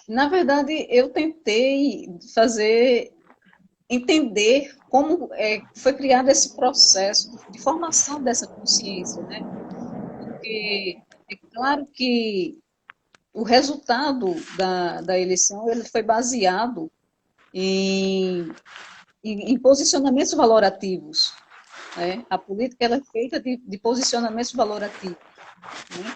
Na verdade, eu tentei entender como foi criado esse processo de formação dessa consciência, né? Porque é claro que o resultado da eleição ele foi baseado em posicionamentos valorativos, né? A política ela é feita de posicionamentos valorativos, né?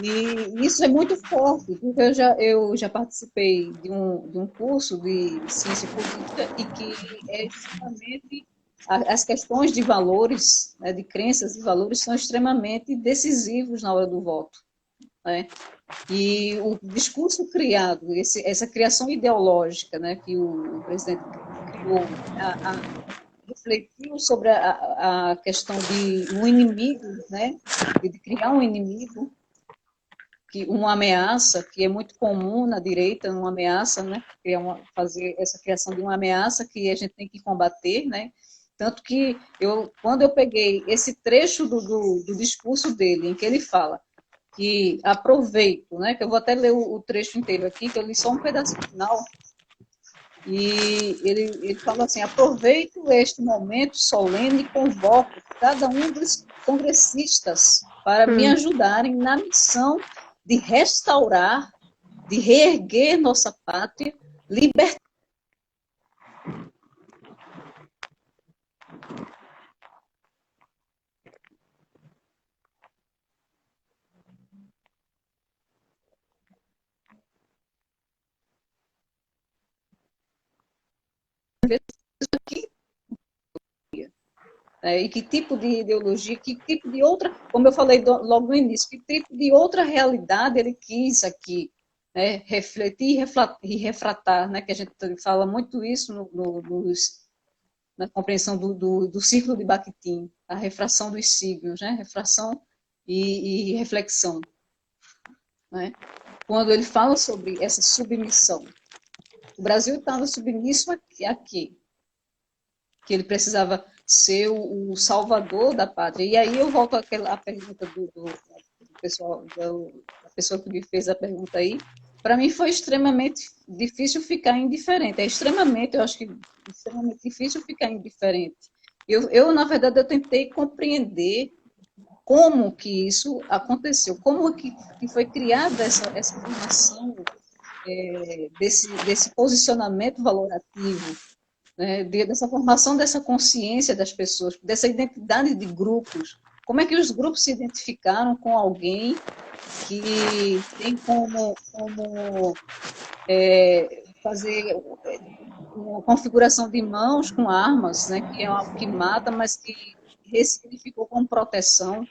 E isso é muito forte, porque eu já participei de um curso de ciência política e que é justamente as questões de valores, né, de crenças e valores, são extremamente decisivos na hora do voto, né? E o discurso criado, essa criação ideológica, né, que o presidente criou, refletiu sobre a questão de um inimigo, né, de criar um inimigo, uma ameaça, que é muito comum na direita, uma ameaça, né? Fazer essa criação de uma ameaça que a gente tem que combater, né? Tanto que quando eu peguei esse trecho do discurso dele, em que ele fala que aproveito, né? Que eu vou até ler o trecho inteiro aqui, que eu li só um pedacinho final, e ele fala assim: aproveito este momento solene e convoco cada um dos congressistas para me ajudarem na missão de restaurar de reerguer nossa pátria, libertar e que tipo de ideologia, que tipo de outra, como eu falei logo no início, que tipo de outra realidade ele quis aqui, né, refletir e refratar, né, que a gente fala muito isso na compreensão do círculo de Bakhtin, a refração dos signos, né, refração e reflexão. Né? Quando ele fala sobre essa submissão, o Brasil estava submisso aqui, que ele precisava ser o salvador da pátria. E aí eu volto à pergunta do pessoal, da pessoa que me fez a pergunta aí. Para mim foi extremamente difícil ficar indiferente. Eu acho que extremamente difícil ficar indiferente. Na verdade, eu tentei compreender como que isso aconteceu, como que foi criada essa formação desse posicionamento valorativo, né, dessa formação dessa consciência das pessoas, dessa identidade de grupos. Como é que os grupos se identificaram com alguém que tem como fazer uma configuração de mãos com armas, né, que é algo que mata, mas que ressignificou como proteção,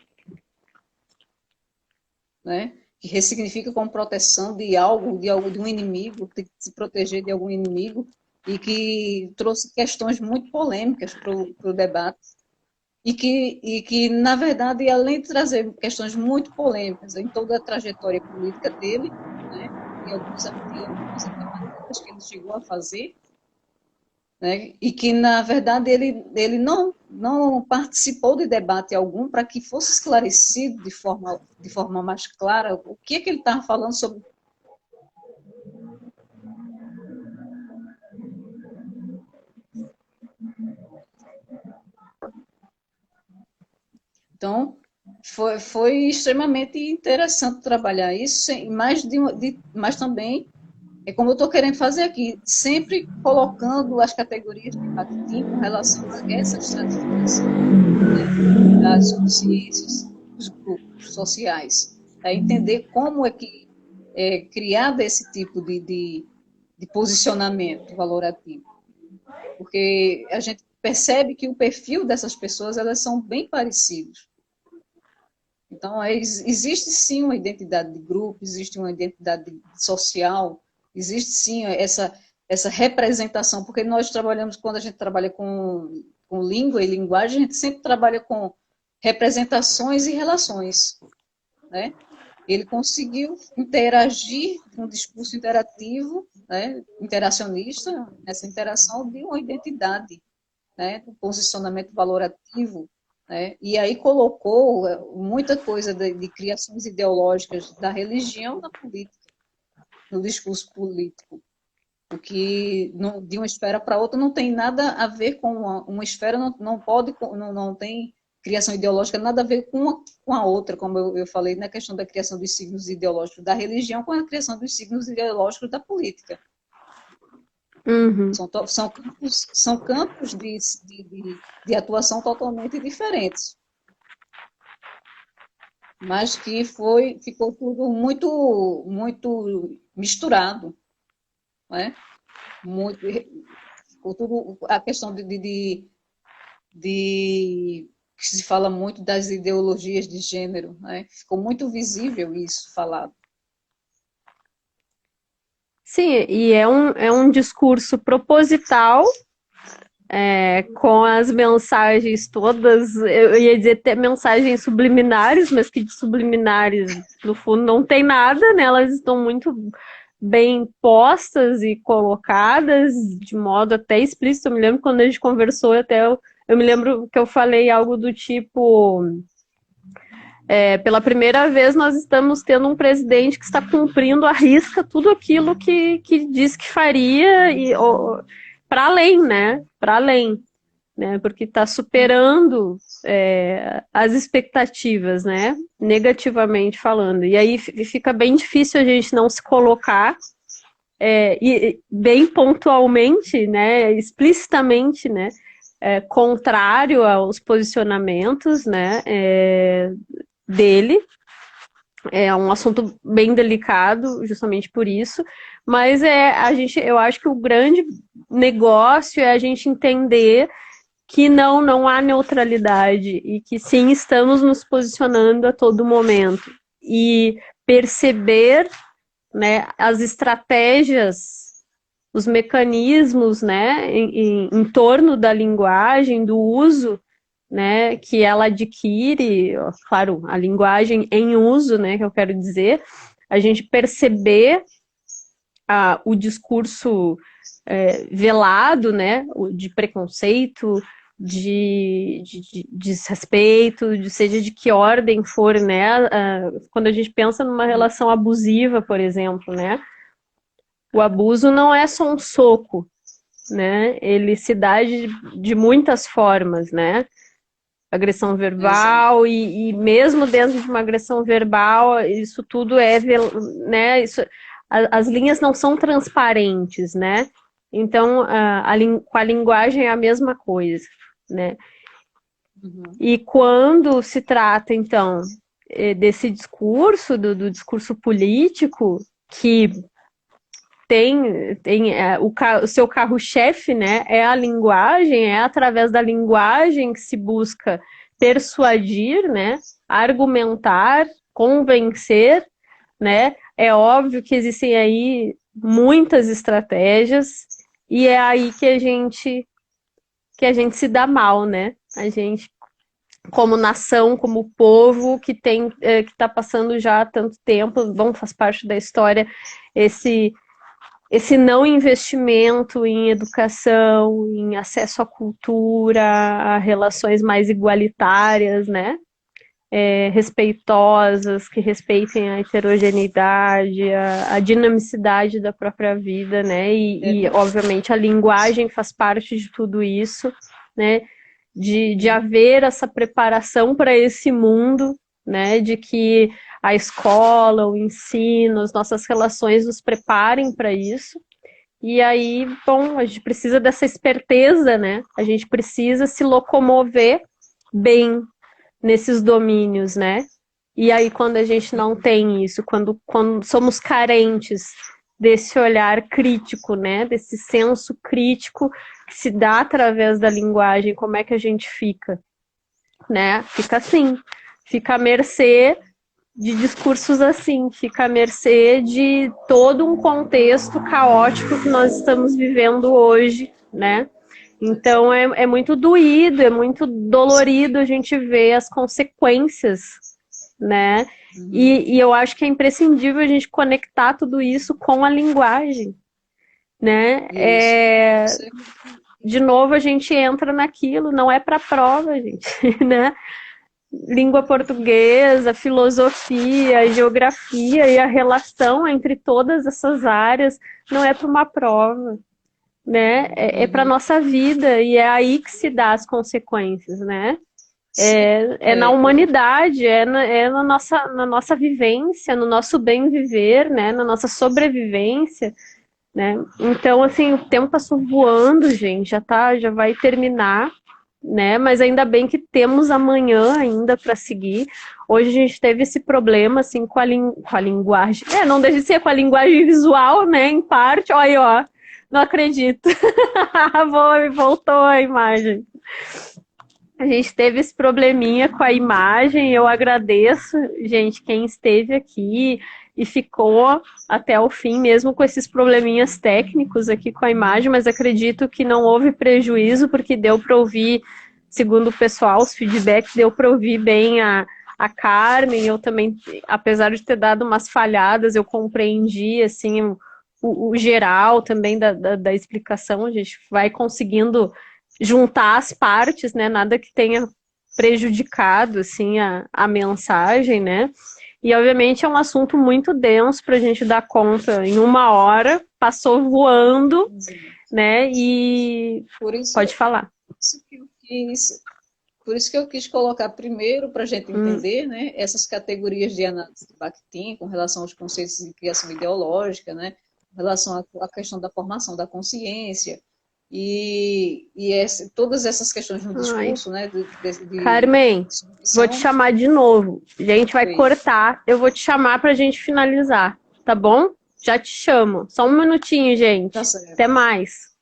né, que ressignifica como proteção de um inimigo, de se proteger de algum inimigo, e que trouxe questões muito polêmicas para o debate, e que, na verdade, além de trazer questões muito polêmicas em toda a trajetória política dele, né, e algumas até que ele chegou a fazer, né, e que, na verdade, ele não participou de debate algum para que fosse esclarecido de forma mais clara o que ele estava falando sobre. Então, foi extremamente interessante trabalhar isso, mas também é como eu estou querendo fazer aqui, sempre colocando as categorias de Bakhtin com relação a essas tradições, né, das consciências dos grupos sociais, a entender como é que é criado esse tipo de posicionamento valorativo. Porque a gente percebe que o perfil dessas pessoas, elas são bem parecidos. Então, existe sim uma identidade de grupo, existe uma identidade social, existe sim essa representação, porque nós trabalhamos, quando a gente trabalha com língua e linguagem, a gente sempre trabalha com representações e relações, né? Ele conseguiu interagir com um discurso interativo, né, interacionista, nessa interação de uma identidade, né, um posicionamento valorativo, né, e aí colocou muita coisa de criações ideológicas da religião na política, no discurso político, o que de uma esfera para outra não tem nada a ver com uma esfera, não tem criação ideológica nada a ver com a outra, como eu falei na questão da criação dos signos ideológicos da religião com a criação dos signos ideológicos da política. Uhum. São campos de atuação totalmente diferentes. Mas que ficou tudo muito, muito misturado. Né? Ficou tudo a questão que se fala muito das ideologias de gênero. Né? Ficou muito visível isso falado. Sim, e é um discurso proposital, com as mensagens todas, eu ia dizer até mensagens subliminares, mas que de subliminares, no fundo, não tem nada, né? Elas estão muito bem postas e colocadas, de modo até explícito. Eu me lembro quando a gente conversou, eu me lembro que eu falei algo do tipo... pela primeira vez nós estamos tendo um presidente que está cumprindo à risca tudo aquilo que diz que faria, e para além, né? Para além. né? Porque está superando as expectativas, né? Negativamente falando. E aí fica bem difícil a gente não se colocar e bem pontualmente, né? Explicitamente, né? Contrário aos posicionamentos, né? Dele. É um assunto bem delicado, justamente por isso. Mas eu acho que o grande negócio é a gente entender que não há neutralidade e que sim, estamos nos posicionando a todo momento. E perceber, né, as estratégias, os mecanismos, né, em torno da linguagem, do uso, né, que ela adquire, claro, a linguagem em uso, né, que eu quero dizer, a gente perceber o discurso velado, né, de preconceito, de desrespeito, seja de que ordem for, né, quando a gente pensa numa relação abusiva, por exemplo, né, o abuso não é só um soco, né, ele se dá de muitas formas, né, agressão verbal e mesmo dentro de uma agressão verbal, isso tudo né, as linhas não são transparentes, né? Então, com a linguagem é a mesma coisa, né? Uhum. E quando se trata, então, desse discurso, do discurso político, que tem o seu carro-chefe, né? É a linguagem, é através da linguagem que se busca persuadir, né? Argumentar, convencer, né? É óbvio que existem aí muitas estratégias e é aí que a gente se dá mal, né? A gente, como nação, como povo que está passando já há tanto tempo, faz parte da história esse não investimento em educação, em acesso à cultura, a relações mais igualitárias, né? Respeitosas, que respeitem a heterogeneidade, a dinamicidade da própria vida, né? E, obviamente, a linguagem faz parte de tudo isso, né? De haver essa preparação para esse mundo, né? De que a escola, o ensino, as nossas relações nos preparem para isso. E aí, bom, a gente precisa dessa esperteza, né? A gente precisa se locomover bem nesses domínios, né? E aí, quando a gente não tem isso, quando somos carentes desse olhar crítico, né? Desse senso crítico que se dá através da linguagem, como é que a gente fica? Né? Fica assim, fica à mercê de discursos assim, fica à mercê de todo um contexto caótico que nós estamos vivendo hoje, né? Então é muito doído, é muito dolorido a gente ver as consequências, né? Uhum. E eu acho que é imprescindível a gente conectar tudo isso com a linguagem, né? De novo a gente entra naquilo, não é para prova, gente, né? Língua portuguesa, filosofia, geografia e a relação entre todas essas áreas não é para uma prova, né? É para nossa vida e é aí que se dá as consequências, né? Na humanidade, na nossa vivência, no nosso bem viver, né? Na nossa sobrevivência, né? Então, assim, o tempo passou voando, gente, já vai terminar, né? Mas ainda bem que temos amanhã ainda para seguir. Hoje a gente teve esse problema assim com a linguagem. Não deixa de ser com a linguagem visual, né? Em parte, olha, ó, não acredito. Voltou a imagem. A gente teve esse probleminha com a imagem. Eu agradeço, gente, quem esteve aqui e ficou até o fim, mesmo com esses probleminhas técnicos aqui com a imagem, mas acredito que não houve prejuízo, porque deu para ouvir, segundo o pessoal, os feedbacks, deu para ouvir bem a Carmen. Eu também, apesar de ter dado umas falhadas, eu compreendi, assim, o geral também da explicação. A gente vai conseguindo juntar as partes, né, nada que tenha prejudicado, assim, a mensagem, né. E, obviamente, é um assunto muito denso para a gente dar conta. Em 1 hora, passou voando, né? E pode falar. isso que eu quis, por isso que eu quis colocar primeiro para a gente entender, né, essas categorias de análise de Bakhtin com relação aos conceitos de criação ideológica, né, com relação à questão da formação da consciência todas essas questões no discurso, né, Carmen, vou te chamar de novo. A gente vai cortar, eu vou te chamar para a gente finalizar, tá bom? Já te chamo. Só um minutinho, gente. Tá certo. Até mais.